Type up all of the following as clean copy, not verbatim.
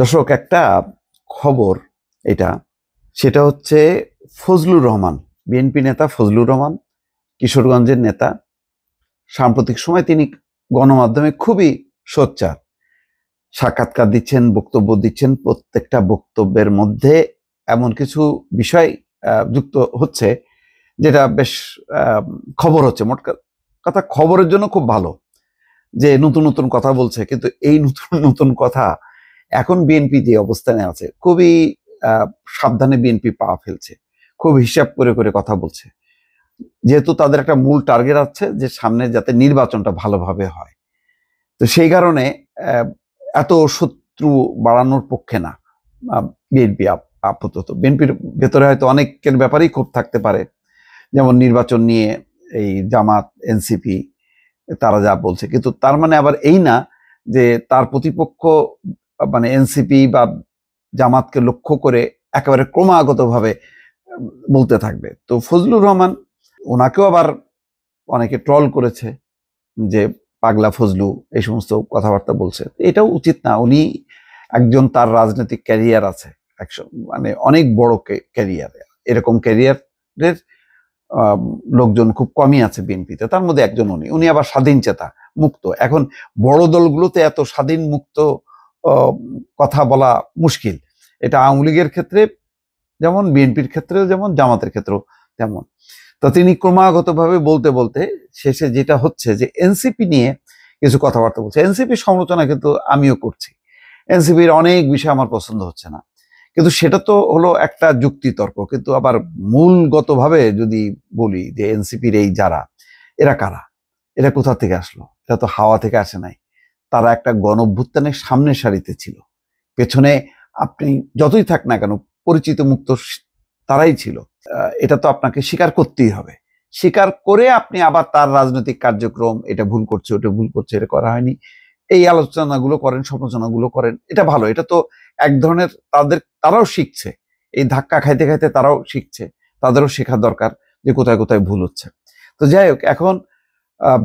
দর্শক, একটা খবর এটা, সেটা হচ্ছে ফজলুর রহমান, বিএনপি নেতা ফজলুর রহমান, কিশোরগঞ্জের নেতা। সাম্প্রতিক সময় তিনি গণমাধ্যমে খুবই সোচ্চার, সাক্ষাৎকার দিচ্ছেন, বক্তব্য দিচ্ছেন। প্রত্যেকটা বক্তব্যের মধ্যে এমন কিছু বিষয় যুক্ত হচ্ছে যেটা বেশ খবর হচ্ছে। মোট কথা, খবরের জন্য খুব ভালো যে নতুন নতুন কথা বলছে, কিন্তু এই নতুন নতুন কথা এখন বিএনপি যে অবস্থানে আছে, খুবই সাবধানে বিএনপি পা ফেলছে, খুব হিসাব করে করে কথা বলছে, যেহেতু তাদের একটা মূল টার্গেট আছে যে সামনে যাতে নির্বাচনটা ভালোভাবে হয়। তো সেই কারণে এত শত্রু বাড়ানোর পক্ষে না বিএনপি। আপাতত বিএনপির ভেতরে হয়তো অনেকের ব্যাপারেই ক্ষোভ থাকতে পারে, যেমন নির্বাচন নিয়ে এই জামাত, এনসিপি তারা যা বলছে, কিন্তু তার মানে আবার এই না যে তার প্রতিপক্ষ মানে এনসিপি বা জামাতকে লক্ষ্য করে একেবারে ক্রমাগতভাবে বলতে থাকবে। তো ফজলুর রহমান, ওনাকেও আবার অনেকে ট্রল করেছে যে পাগলা ফজলু, এই সমস্ত কথাবার্তা বলছে। এটাও উচিত না। উনি একজন, তার রাজনৈতিক ক্যারিয়ার আছে, মানে অনেক বড় ক্যারিয়ার। এরকম ক্যারিয়ারের লোকজন খুব কমই আছে বিএনপিতে, তার মধ্যে একজন উনি আবার স্বাধীন চেতা, মুক্ত। এখন বড় দলগুলোতে এত স্বাধীন মুক্ত কথা বলা মুশকিল। এটা আওয়ামী লীগের ক্ষেত্রে যেমন, বিএনপির ক্ষেত্রেও যেমন, জামাতের ক্ষেত্রেও তেমন। তো তিনি ক্রমাগতভাবে বলতে বলতে শেষে যেটা হচ্ছে যে এনসিপি নিয়ে কিছু কথাবার্তা বলছে। এনসিপির সমালোচনা কিন্তু আমিও করছি, এনসিপির অনেক বিষয় আমার পছন্দ হচ্ছে না, কিন্তু সেটা তো হলো একটা যুক্তিতর্ক। কিন্তু আবার মূলগতভাবে যদি বলি যে এনসিপির এই যারা, এরা কারা, এরা কোথা থেকে আসলো? এরা তো হাওয়া থেকে আসে নাই। তারা একটা গণঅভ্যুত্থানের সামনের সারিতে ছিল, পেছনে আপনি যতই থাক না কেন পরিচিত মুক্ত তারাই ছিল। এটা তো আপনাকে স্বীকার করতেই হবে। স্বীকার করে আপনি আবার তার রাজনৈতিক কার্যক্রম, এটা ভুল করছে, ওটা ভুল করছে, এটা করা হয়নি, এই আলোচনাগুলো করেন, সমালোচনাগুলো করেন, এটা ভালো। এটা তো এক ধরনের তারাও শিখছে, এই ধাক্কা খাইতে খাইতে তারাও শিখছে, তাদেরও শেখা দরকার যে কোথায় কোথায় ভুল হচ্ছে। তো যাই হোক, এখন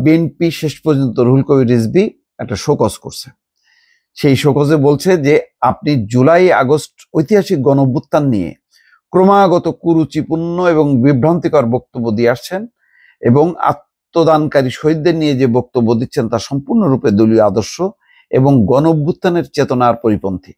বিএনপি শেষ পর্যন্ত রুহুল কবির রিজভী একটা শোকজ করছে। সেই শোকজে বলছে যে আপনি জুলাই আগস্ট ঐতিহাসিক গণঅভ্যুত্থান নিয়ে ক্রমাগত কুরুচিপূর্ণ এবং বিভ্রান্তিকর বক্তব্য দিয়ে আসছেন, এবং আত্মদানকারী শহীদদের নিয়ে যে বক্তব্য দিচ্ছেন তা সম্পূর্ণরূপে দলীয় আদর্শ এবং গণঅভ্যুত্থানের চেতনার পরিপন্থী।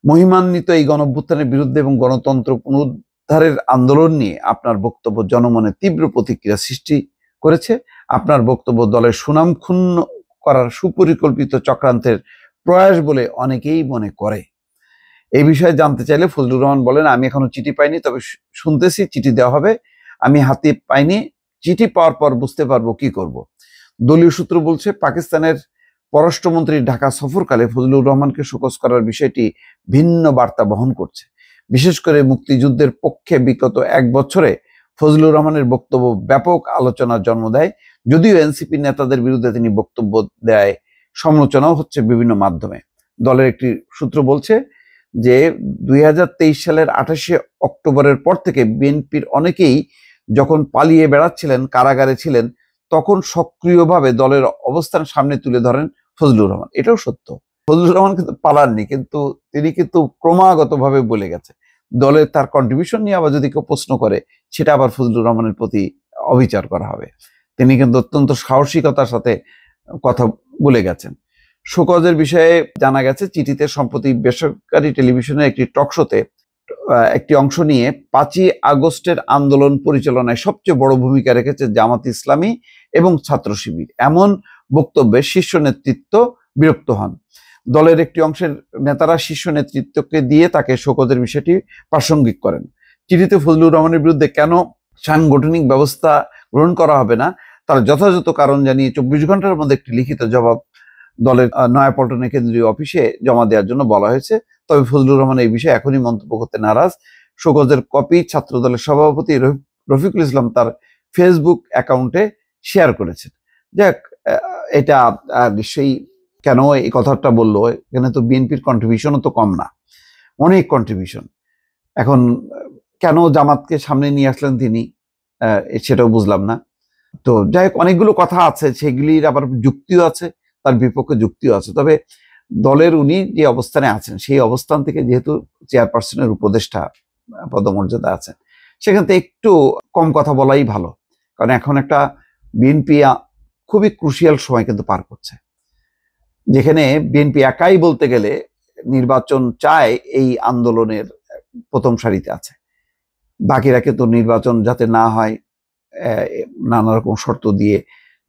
মহিমান্বিত এই গণঅভ্যুত্থানের বিরুদ্ধে এবং গণতন্ত্র পুনরুদ্ধারের আন্দোলন নিয়ে আপনার বক্তব্য জনমনে তীব্র প্রতিক্রিয়া সৃষ্টি করেছে। আপনার বক্তব্য দলের সুনাম ক্ষুণ্ণ করার সুপরিকল্পিত চক্রান্তের প্রয়াস বলে অনেকেই মনে করে। এই বিষয়ে জানতে চাইলে ফজলুর রহমান বলেন, আমি এখনো চিঠি পাইনি, তবে শুনতেছি চিঠি দেওয়া হবে। আমি হাতে পাইনি, চিঠি পাওয়ার পর বুঝতে পারবো কি করব। দলীয় সূত্র বলছে, পাকিস্তানের পররাষ্ট্রমন্ত্রীর ঢাকা সফরকালে ফজলুর রহমানকে শোকজ করার বিষয়টি ভিন্ন বার্তা বহন করছে। বিশেষ করে মুক্তিযুদ্ধের পক্ষে বিগত এক বছরে ফজলুর রহমানের বক্তব্য ব্যাপক আলোচনার জন্ম দেয়। যদিও এনসিপি নেতাদের বিরুদ্ধে তিনি বক্তব্য দেয়, সমালোচনাও হচ্ছে বিভিন্ন মাধ্যমে। দলের একটি সূত্র বলছে যে 2023 সালের 28শে অক্টোবরের পর থেকে বিএনপির অনেকেই যখন পালিয়ে বেড়াচ্ছিলেন, কারাগারে ছিলেন, তখন সক্রিয়ভাবে দলের অবস্থান সামনে তুলে ধরেন ফজলুর রহমান। এটাও সত্য, ফজলুর রহমান কিন্তু পালাননি, কিন্তু তিনি কিন্তু ক্রমাগতভাবে বলে গেছে। দলের তার কন্ট্রিবিউশন নিয়ে আবার যদি কেউ প্রশ্ন করে, সেটা আবার ফজলুর রহমানের প্রতি অবিচার করা হবে। তিনি কিন্তু অত্যন্ত সাহসিকতার সাথে কথা বলে গেছেন। শোকজের বিষয়ে জানা গেছে, চিঠিতে সম্প্রতি বেসরকারি টেলিভিশনের একটি টক শোতে একটি অংশ নিয়ে 5ই আগস্টের আন্দোলন পরিচালনায় সবচেয়ে বড় ভূমিকা রেখেছে জামাত ইসলামী এবং ছাত্র শিবির, এমন বক্তব্যে শীর্ষ নেতৃত্ব বিরক্ত হন। দলের একটি অংশের নেতারা শীর্ষ নেতৃত্বকে দিয়ে তাকে শোকজের বিষয়টি প্রাসঙ্গিক করেন। চিঠিতে ফজলুর রহমানের বিরুদ্ধে কেন সাংগঠনিক ব্যবস্থা গ্রহণ করা হবে না তার যথাযথ কারণ জানিয়ে 24 ঘন্টার মধ্যে একটি লিখিত জবাব দলের নয়াপল্টনের কেন্দ্রীয় অফিসে জমা দেওয়ার জন্য বলা হয়েছে। তবে ফজলুর রহমান এই বিষয়ে এখনই মন্তব্য করতে নারাজ। শোকজের কপি ছাত্র দলের সভাপতি রফিকুল ইসলাম তার ফেসবুক অ্যাকাউন্টে শেয়ার করেছেন। যাক, এটা নিশ্চয়ই কেন এই কথাটা বললো, এখানে তো বিএনপির কন্ট্রিবিউশনও তো কম না, অনেক কন্ট্রিবিউশন। এখন কেন জামাতকে সামনে নিয়ে আসলেন তিনি, সেটাও বুঝলাম না। তো যাই হোক, অনেকগুলো কথা আছে, সেগুলির আবার যুক্তিও আছে, তার বিপক্ষে যুক্তিও আছে। তবে দলের উনি যে অবস্থানে আছেন সেই অবস্থান থেকে যেহেতু চেয়ারপারসনের উপদেষ্টা পদমর্যাদা আছেন, সেখান থেকে একটু কম কথা বলাই ভালো। কারণ এখন একটা বিএনপি খুবই ক্রুশিয়াল সময় কিন্তু পার করছে, যেখানে বিএনপি একাই বলতে গেলে নির্বাচন চায় এই আন্দোলনের প্রথম সারিতে আছে। বাকিরা কিন্তু নির্বাচন যাতে না হয় নানা রকম শর্ত দিয়ে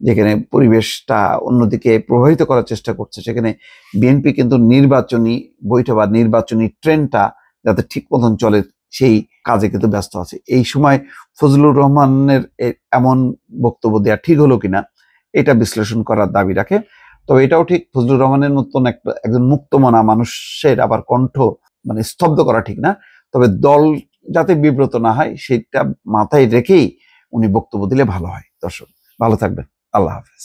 যেখানে পরিবেশটা অন্যদিকে প্রভাবিত করার চেষ্টা করছে, সেখানে বিএনপি কিন্তু নির্বাচনী বইটা বা নির্বাচনী ট্রেন্ডটা যাতে ঠিক মতন চলে সেই কাজে কিন্তু ব্যস্ত আছে। এই সময় ফজলুর রহমানের এমন বক্তব্য দেওয়া ঠিক হলো কিনা এটা বিশ্লেষণ করার দাবি রাখে। তবে এটাও ঠিক, ফজলুর রহমানের মতন একজন মুক্তমনা মানুষের আবার কণ্ঠ মানে স্তব্ধ করা ঠিক না। তবে দল যাতে বিব্রত না হয় সেটা মাথায় রেখেই উনি বক্তব্য দিলে ভালো হয়। দর্শক ভালো থাকবেন, আল্লাহ হাফেজ।